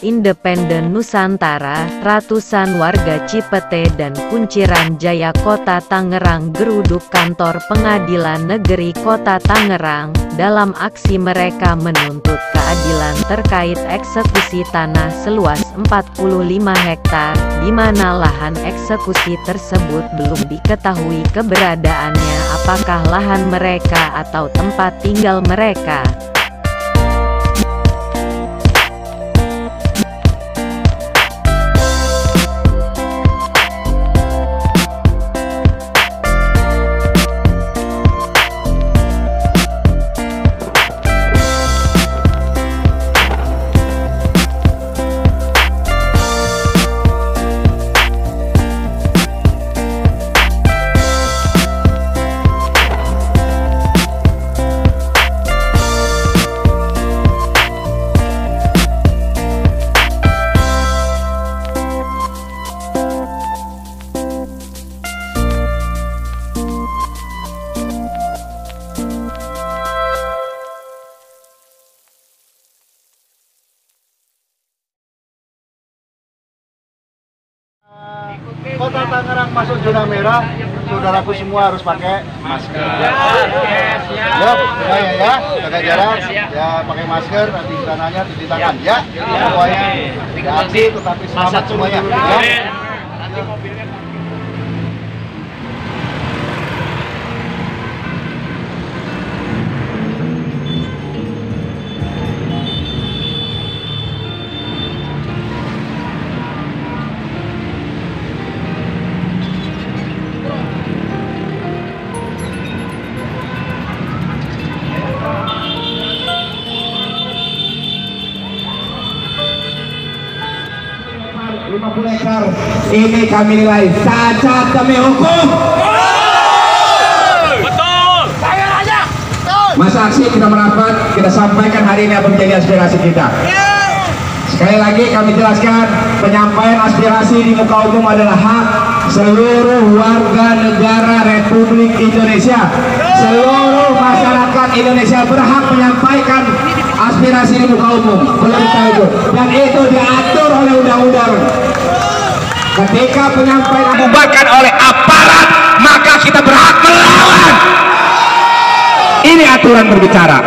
Independen Nusantara, ratusan warga Cipete dan Kunciran Jaya Kota Tangerang geruduk kantor Pengadilan Negeri Kota Tangerang, dalam aksi mereka menuntut keadilan terkait eksekusi tanah seluas 45 hektar, di mana lahan eksekusi tersebut belum diketahui keberadaannya, apakah lahan mereka atau tempat tinggal mereka. Kota Tangerang masuk zona merah, saudaraku semua harus pakai masker. Ya, jaga jarak, ya pakai masker, nanti tangannya cuci tangan, ya. Semuanya tidak aksi, tetapi selamat semuanya. Ya. Hektar ini kami nilai cacat demi hukum. Betul. Saya aja. Masa aksi kita merapat, kita sampaikan hari ini apa menjadi aspirasi kita. Sekali lagi kami jelaskan, penyampaian aspirasi di muka umum adalah hak seluruh warga negara Republik Indonesia. Seluruh masyarakat Indonesia berhak menyampaikan aspirasi di muka umum, itu, dan itu diatur oleh undang-undang. Ketika penyampaian dibubarkan oleh aparat, maka kita berhak melawan. Ini aturan berbicara.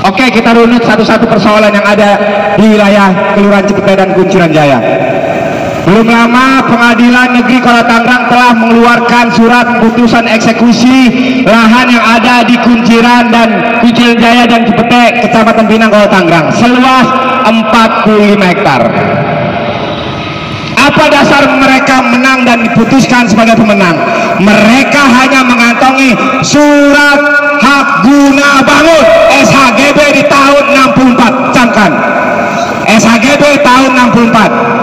Oke, kita runut satu-satu persoalan yang ada di wilayah Kelurahan Cipete dan Kunciran Jaya. Belum lama Pengadilan Negeri Kota Tangerang telah mengeluarkan surat putusan eksekusi lahan yang ada di Kunciran Jaya dan Cipete, Kecamatan Pinang, Kota Tangerang, seluas 45 hektar. Apa dasar mereka menang dan diputuskan sebagai pemenang? Mereka hanya mengantongi surat hak guna bangun SHGB di tahun 64. Camkan SHGB tahun 64.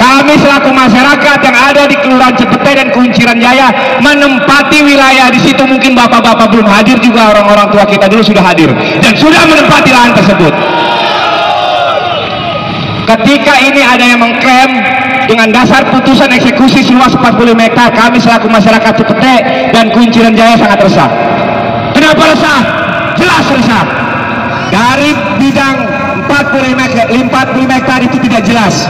Kami selaku masyarakat yang ada di Kelurahan Cipete dan Kunciran Jaya menempati wilayah di situ. Mungkin bapak-bapak belum hadir juga, orang-orang tua kita dulu sudah hadir dan sudah menempati lahan tersebut. Ketika ini ada yang mengklaim dengan dasar putusan eksekusi seluas 45 hektar, kami selaku masyarakat Cipete dan Kunciran Jaya sangat resah. Kenapa resah? Jelas resah. Dari bidang 45 hektar itu tidak jelas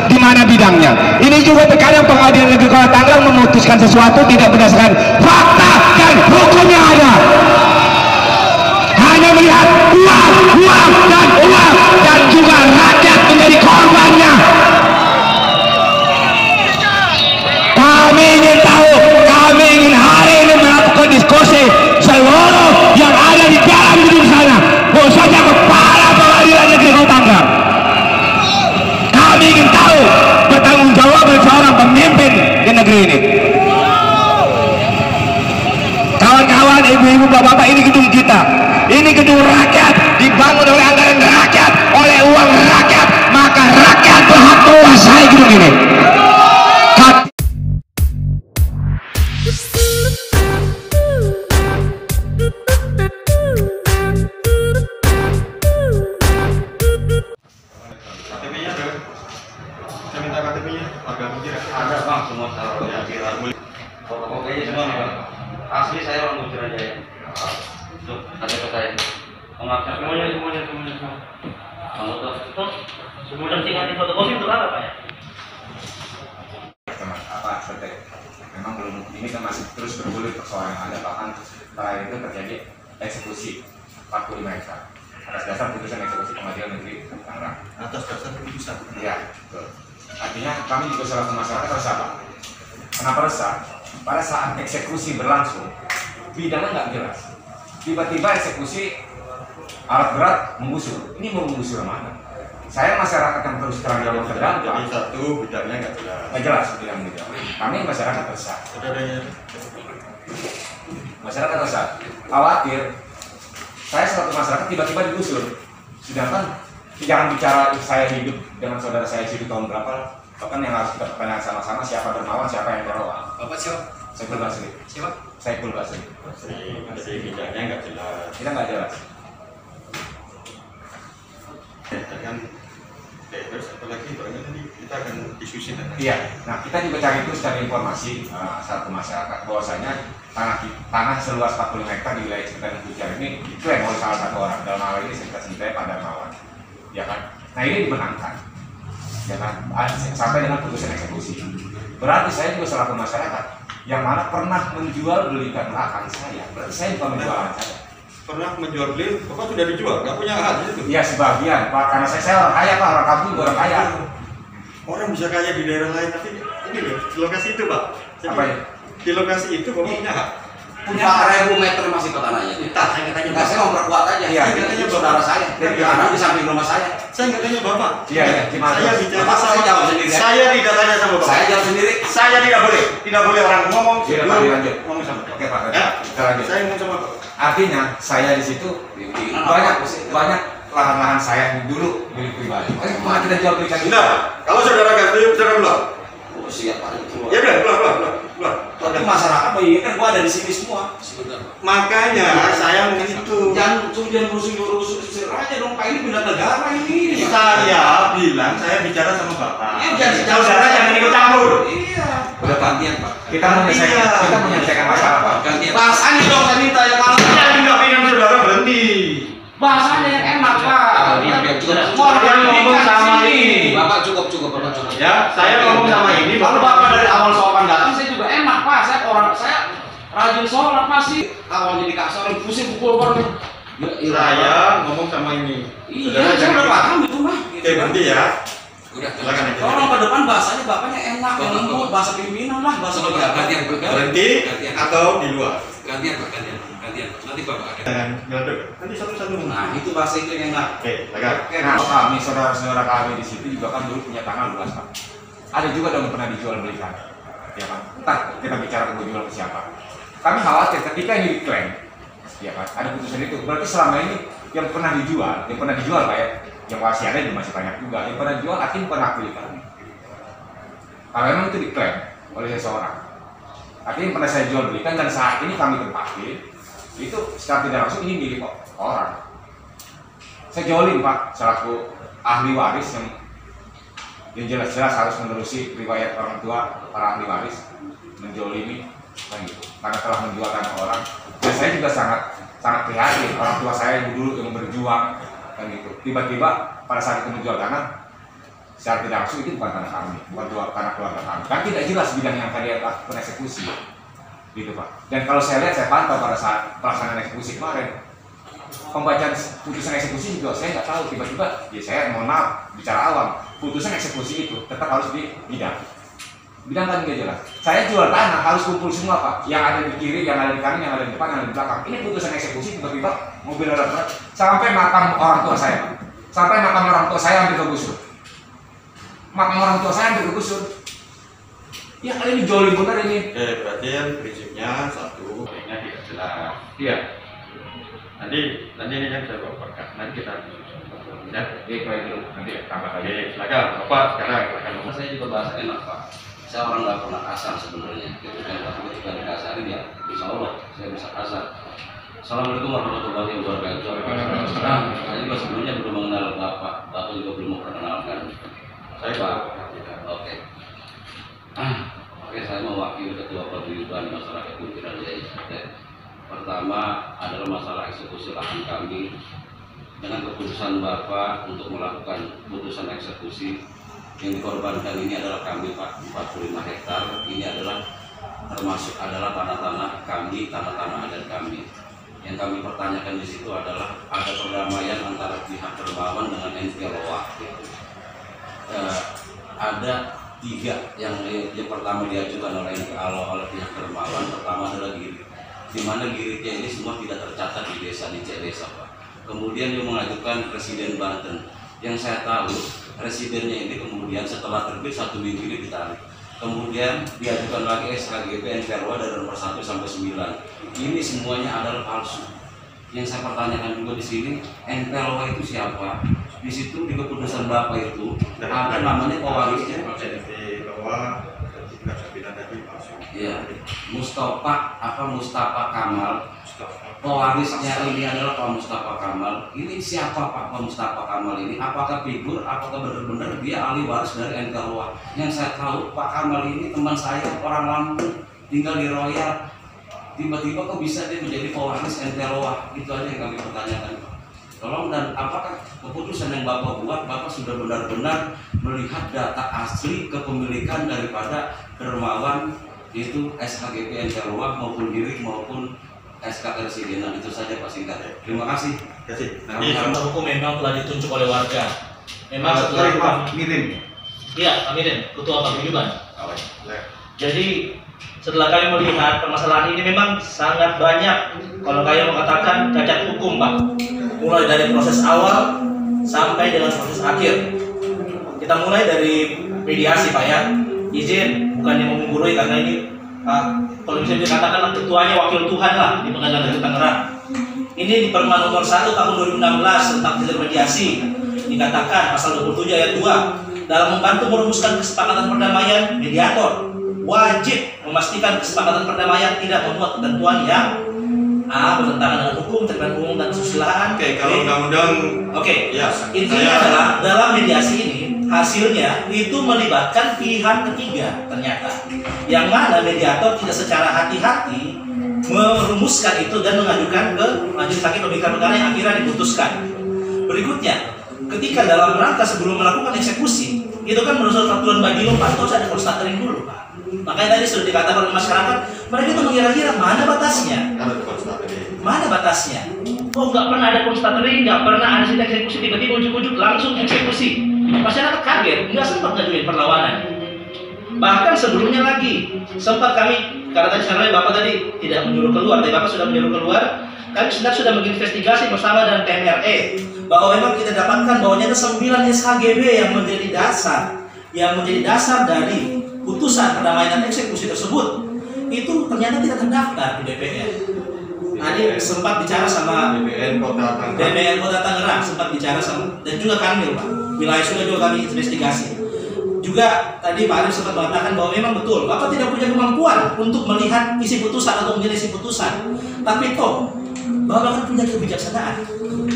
di mana bidangnya. Ini juga terkadang Pengadilan Negeri Kota Tangerang memutuskan sesuatu tidak berdasarkan fakta dan hukum yang ada. Hanya melihat uang dan juga rakyat menjadi korbannya. Kami ingin tahu, kami ingin hari ini melakukan diskusi seluruh yang ada di dalam gedung sana, khususnya kepala Pengadilan Negeri Kota Tangerang. Kami ingin tahu pertanggungjawaban seorang pemimpin di negeri ini. Kawan-kawan, ibu-ibu, bapak-bapak, ini gedung kita, ini gedung rakyat, dibangun oleh anggaran rakyat, oleh uang rakyat, maka rakyat berhak menguasai gedung ini. Ada bang, semua taruhnya foto-fotonya semua nih bang. Asli saya orang Kunciran Jaya. Tuh, KTP saya. Pengaksar semuanya. Semuanya tinggal di fotokopi untuk apa Pak ya? Memang belum, ini kan masih terus bergulir persoalan yang ada, bahkan terakhir itu terjadi eksekusi 45 hektar atas dasar putusan eksekusi Pengadilan Negeri Tangerang. Atas dasar putusan. Iya, betul. Artinya kami juga selaku masyarakat resah, Pak. Kenapa resah? Pada saat eksekusi berlangsung, bidangnya nggak jelas. Tiba-tiba eksekusi alat berat menggusur. Ini mau menggusur mana? Saya masyarakat yang terus terang yang terdampak. Jadi satu bidangnya nggak jelas. Nggak jelas bidang bidang. Kami masyarakat resah. Masyarakat resah. Khawatir. Saya selaku masyarakat tiba-tiba digusur. Sedangkan jangan bicara saya hidup dengan saudara saya hidup tahun berapa. Bahkan yang harus kita pertanyakan sama-sama siapa dermawan, siapa yang dermawan. Bapak siapa? Saiful Basri. Siapa? Saiful Basri. Jadi bidangnya nggak jelas. Kita nggak jelas. Kan terus apalagi banyak nanti kita akan diskusi nanti. Iya. Nah kita juga cari terus cari informasi satu masyarakat bahwasanya tanah seluas 45 hektar di wilayah Cipete dan Kucar ini diklaim oleh salah satu orang, dalam hal ini Sinta Pak Darmawan, ya kan? Nah ini dimenangkan, ya kan? Sampai dengan putusan eksekusi. Berarti saya juga selaku masyarakat yang mana pernah menjual belikan lahan saya, berarti saya bukan menjual lahan saya. Pernah menjual beli, Bapak sudah dijual, nggak punya hak itu? Iya sebagian Pak, karena saya orang kaya Pak, orang kampung juga orang kaya. Orang bisa kaya di daerah lain, tapi ini loh, di lokasi itu Pak. Jadi, apa ya? di lokasi itu Bapak punya hak. Punya 4.000 meter masih ke tanahnya. Entah, saya katanya Enggak, saya mau perkuat aja. Iya, Saya katanya saudara saya. Karena di samping rumah saya. Saya nggak tanya Bapak. Iya, gimana? Saya bicara Bapak, sama saya jawab sendiri. Saya tidak tanya sama Bapak. Saya jawab sendiri. Saya tidak boleh orang ngomong. Iya, sebelum Pak, dilanjut. ngomong sama Bapak. Oke Pak, Ya, kita lanjut. saya ngomong sama Bapak. Artinya saya di situ banyak lahan-lahan saya yang dulu milik pribadi. Mana kita jual belikan itu? Nah, kalau saudara nggak setuju, saudara keluar. Oh, siap Pak. Ya udah, keluar. Tapi masyarakat kan gua ada di sini semua. Sebentar. Makanya saya ngomong itu. Jangan rusuh aja dong. Pak ini benda negara ini. Saya bilang saya bicara sama Bapak. Iya, Saudara jangan ikut campur. Iya. Udah gantian Pak. Kita menyelesaikan masalah Pak. Gantian. Bahasanya dong saya minta ya kalau Saya tidak ingin saudara berhenti. bahasanya yang enak Pak. Yang ngomong sama ini. Bapak cukup Bapak cukup. Ya, saya ngomong sama ini. Kalau Bapak dari awal sopan datang saya juga enak Pak. Saya rajin sholat masih. Awalnya dikasarin pusing pukul orang. Saya ngomong sama ini. Iya, saya udah paham itu mah. Oke, berhenti ya. Udah, silakan aja. orang ke depan bahasanya bapaknya enak, yang lembut, bahasa pimpinan lah, bahasa gantian. Berhenti atau di luar. Gantian Pak, gantian. Nanti Bapak ada. Jangan nyeletuk. Nanti satu-satu. Nah, itu bahasa itu yang enak. Oke, silakan. Nah, kami saudara-saudara kami di situ juga kan dulu punya tanah luas Pak. Ada juga yang pernah dijual belikan, ya kan? Entah kita bicara mau jual ke siapa. Kami khawatir ketika ini diklaim, ya kan? Ada putusan itu. Berarti selama ini yang pernah dijual Pak ya, yang wasiatnya juga masih banyak juga. Yang pernah dijual artinya bukan hak milik kami. Kalau memang itu diklaim oleh seseorang, artinya yang pernah saya jual belikan dan saat ini kami tempati, itu secara tidak langsung ini milik orang. Saya jolin Pak, selaku ahli waris yang jelas-jelas harus menerusi riwayat orang tua para ahli waris, menjolimi kan gitu, karena telah menjual tanah orang. Dan saya juga sangat prihatin orang tua saya yang dulu yang berjuang kan gitu. Tiba-tiba pada saat itu menjual tanah, secara tidak langsung itu bukan tanah kami, bukan tanah keluarga kami. Kan tidak jelas bidang yang tadi lakukan eksekusi, gitu Pak. Dan kalau saya lihat, saya pantau pada saat pelaksanaan eksekusi kemarin, pembacaan putusan eksekusi juga saya nggak tahu. Tiba-tiba, ya saya mohon maaf bicara awam, putusan eksekusi itu tetap harus di bidang kan nggak jelas. Saya jual tanah harus kumpul semua Pak, yang ada di kiri, yang ada di kanan, yang ada di depan, yang ada di belakang. Ini putusan eksekusi tiba-tiba mobil orang sampai makam orang tua saya Pak, sampai makam orang tua saya hampir kegusur. Makam orang tua saya hampir kegusur. Ya kali ini jolin benar ini. Oke, berarti yang prinsipnya satu, ini tidak jelas. Iya. Nanti ini yang saya bawa nanti kita ya. Kalau itu nanti tambah Oke, lagi. silakan Bapak sekarang silakan. Saya juga bahasa enak Pak. Saya orang nggak pernah kasar sebenarnya. Tapi ketika dikasarin ya, insya Allah saya bisa kasar. Assalamualaikum warahmatullahi wabarakatuh. Saya juga sebelumnya belum mengenal Bapak juga belum memperkenalkan. Saya Pak. Oke. Oke, saya mewakili Ketua Paguyuban Masyarakat Kunciran Jaya. Pertama adalah masalah eksekusi lahan kami dengan keputusan Bapak untuk melakukan putusan eksekusi. Yang dikorbankan ini adalah kami Pak, 45 hektar. Ini adalah termasuk adalah tanah-tanah kami, tanah-tanah adat kami. Yang kami pertanyakan di situ adalah ada perdamaian antara pihak Dermawan dengan NPLOA. Ada 3 yang pertama diajukan oleh pihak Dermawan. Pertama adalah Girit, di mana Giritnya ini semua tidak tercatat di desa, di desa Pak. Kemudian dia mengajukan Presiden Banten. Yang saya tahu presidennya ini kemudian setelah terbit 1 minggu ini ditarik. Kemudian diajukan lagi SKGP NPLOA dari nomor 1 sampai 9. Ini semuanya adalah palsu. Yang saya pertanyakan juga di sini, NPLOA itu siapa? Di situ di keputusan Bapak itu ada namanya pewarisnya. Iya, Mustafa Kamal. Pewarisnya ini adalah Pak Mustafa Kamal. Ini siapa Pak Mustafa Kamal ini? Apakah figur? Apakah benar-benar dia ahli waris dari NPLOA? Yang saya tahu Pak Kamal ini teman saya, orang Lampung, tinggal di Royal. Tiba-tiba kok bisa dia menjadi pewaris NPLOA? Itu aja yang kami pertanyakan Pak. Tolong, dan apakah keputusan yang Bapak buat, Bapak sudah benar-benar melihat data asli kepemilikan daripada Dermawan, itu SKGP NPLOA maupun Girit maupun SK Keresidenan? Itu saja Pak, singkat. Terima kasih. Nanti kantor hukum memang telah ditunjuk oleh warga. Memang setelah Pak Mirin. Iya, Pak Mirin, Ketua Paguyuban. Jadi setelah kami melihat permasalahan ini memang sangat banyak, kalau kalian mengatakan cacat hukum Pak, mulai dari proses awal sampai dengan proses akhir. Kita mulai dari mediasi Pak ya. Izin bukannya menggurui karena ini kalau bisa dikatakan ketuanya wakil Tuhan lah di Pengadilan Negeri Tangerang. Ini di Perma nomor 1 tahun 2016 tentang mediasi dikatakan pasal 27 ayat 2, dalam membantu merumuskan kesepakatan perdamaian, mediator wajib memastikan kesepakatan perdamaian tidak memuat ketentuan yang bertentangan dengan hukum, terkait umum dan kesusilaan. Kalau undang-undang ya, intinya adalah dalam mediasi ini hasilnya itu melibatkan pihak ketiga ternyata, yang mana mediator tidak secara hati-hati merumuskan itu dan mengajukan ke majelis hakim pemikiran perkara yang akhirnya diputuskan. Berikutnya, ketika dalam rangka sebelum melakukan eksekusi itu kan menurut peraturan Bagilo Pak, harus ada constatering dulu Pak. Makanya tadi sudah dikatakan oleh masyarakat, mereka itu mengira-kira mana batasnya. Mana batasnya? Oh, nggak pernah ada constatering, nggak pernah ada sidang eksekusi, tiba-tiba ujuk-ujuk langsung eksekusi. Masyarakat kaget, nggak sempat ngajuin perlawanan. Bahkan sebelumnya lagi sempat kami, karena tadi sebenarnya Bapak tadi tidak menyuruh keluar, tapi Bapak sudah menyuruh keluar. Kami sudah menginvestigasi bersama dengan PMRE bahwa memang kita dapatkan bahwa ada 9 SHGB yang menjadi dasar dari putusan perdamaian dan eksekusi tersebut itu ternyata tidak terdaftar di DPR. Tadi sempat bicara sama BPN Kota Tangerang, sempat bicara sama, dan juga kami Pak, wilayah sudah juga kami investigasi. Juga tadi Pak Arif sempat mengatakan bahwa memang betul Bapak tidak punya kemampuan untuk melihat isi putusan atau menjadi isi putusan, tapi toh Bapak kan punya kebijaksanaan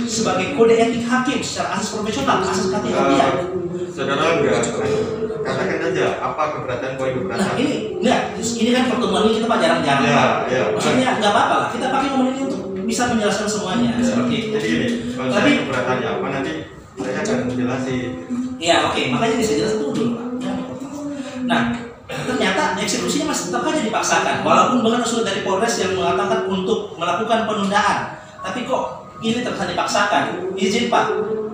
sebagai kode etik hakim secara asas profesional, asas kehati-hatian. Saudara katakan saja apa keberatan poin keberatan. Nah ini kan pertemuan ini kita Pak jarang-jarang Pak. Maksudnya nggak apa-apa lah, kita pakai momen ini untuk bisa menjelaskan semuanya seperti itu. Jadi ini, kalau tapi keberatannya apa nanti saya akan menjelaskan. Iya oke, makanya ini saya jelaskan dulu Pak. Nah ternyata eksekusinya masih tetap aja dipaksakan, walaupun bahkan sudah dari Polres yang mengatakan untuk melakukan penundaan, tapi kok ini terkesan dipaksakan. Izin Pak,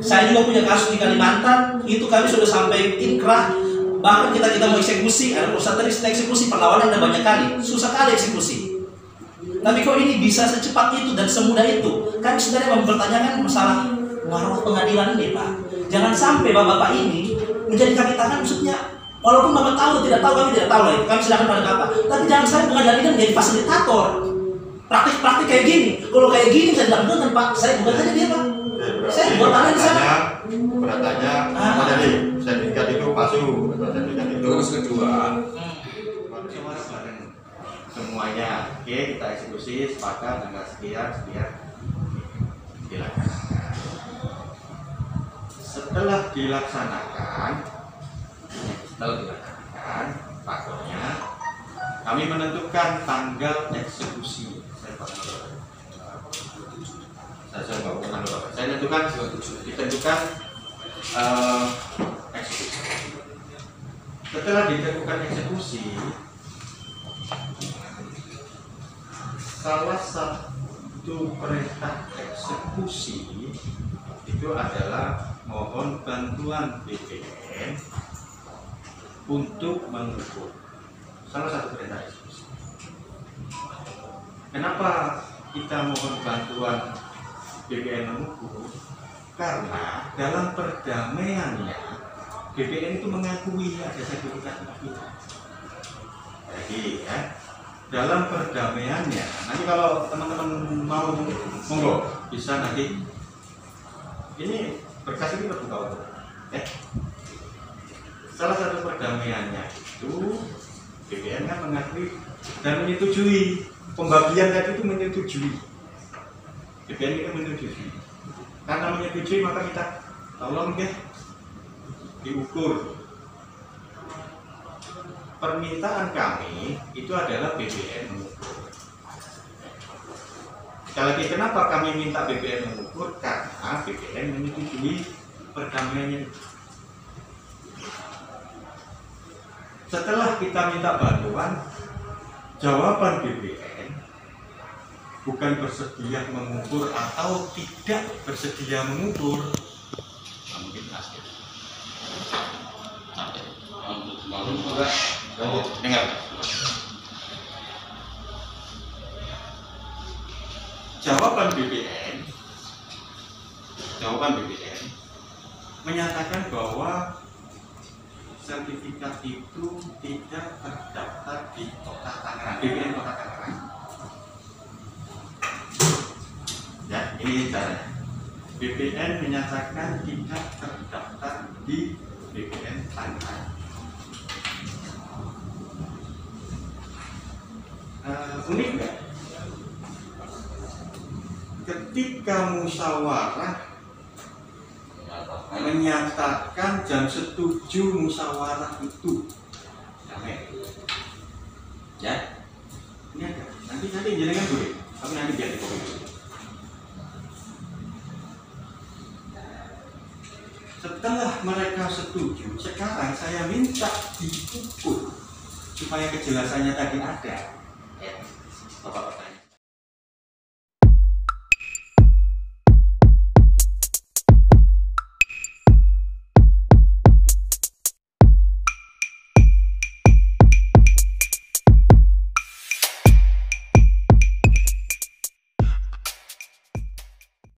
saya juga punya kasus di Kalimantan, itu kami sudah sampai inkrah, bahkan kita mau eksekusi, ada perusahaan tadi eksekusi, perlawanan ada banyak kali, susah kali eksekusi. Tapi kok ini bisa secepat itu dan semudah itu? Kami sebenarnya mempertanyakan masalah marwah pengadilan ini Pak. Jangan sampai bapak-bapak ini menjadi kaki tangan, maksudnya walaupun Bapak tahu, tidak tahu, kami tidak tahu lah, kami silakan pada Bapak. Tapi jangan sampai pengadilan ini menjadi fasilitator praktik-praktik kayak gini. Kalau kayak gini saya tidak dengan Pak, saya bukan saja dia Pak. Saya buat tangan di sana. Beratanya apa tadi? Sertifikat itu palsu. Sertifikat itu. Terus kedua, semuanya, oke kita eksekusi sepakat tanggal sekian. Setelah dilaksanakan, pakornya kami menentukan tanggal eksekusi. Saya ditentukan eksekusi. Setelah ditentukan eksekusi, salah satu perintah eksekusi itu adalah mohon bantuan BPN untuk mengukur. Salah satu perintah eksekusi. Kenapa kita mohon bantuan BPN mengukur? Karena dalam perdamaiannya BPN itu mengakui ada sertifikat itu. Jadi ya, dalam perdamaiannya, nanti kalau teman-teman mau monggo bisa nanti ini berkas ini terbuka untuk. Salah satu perdamaiannya itu BPN kan mengakui dan menyetujui pembagian tadi itu menyetujui. BPN itu menyetujui. Karena menyetujui maka kita tolong deh diukur. Permintaan kami itu adalah BPN mengukur. Sekali lagi, kenapa kami minta BPN mengukur? Karena BPN menyetujui perdamaiannya. Setelah kita minta bantuan, jawaban BPN bukan bersedia mengukur atau tidak bersedia mengukur. Nah, mungkin asli. Dengar. Jawaban BPN menyatakan bahwa sertifikat itu tidak terdaftar di Kota Tangerang, BPN Kota Tangerang. Ya, ini caranya. BPN menyatakan tidak terdaftar di BPN Tangerang. Unik nggak? Ketika musyawarah menyatakan jam setuju musyawarah itu, ya, ini ada. Nanti jenengan boleh, tapi nanti biar dikopi. Setelah mereka setuju, sekarang saya minta diukur supaya kejelasannya tadi ada. Bapak.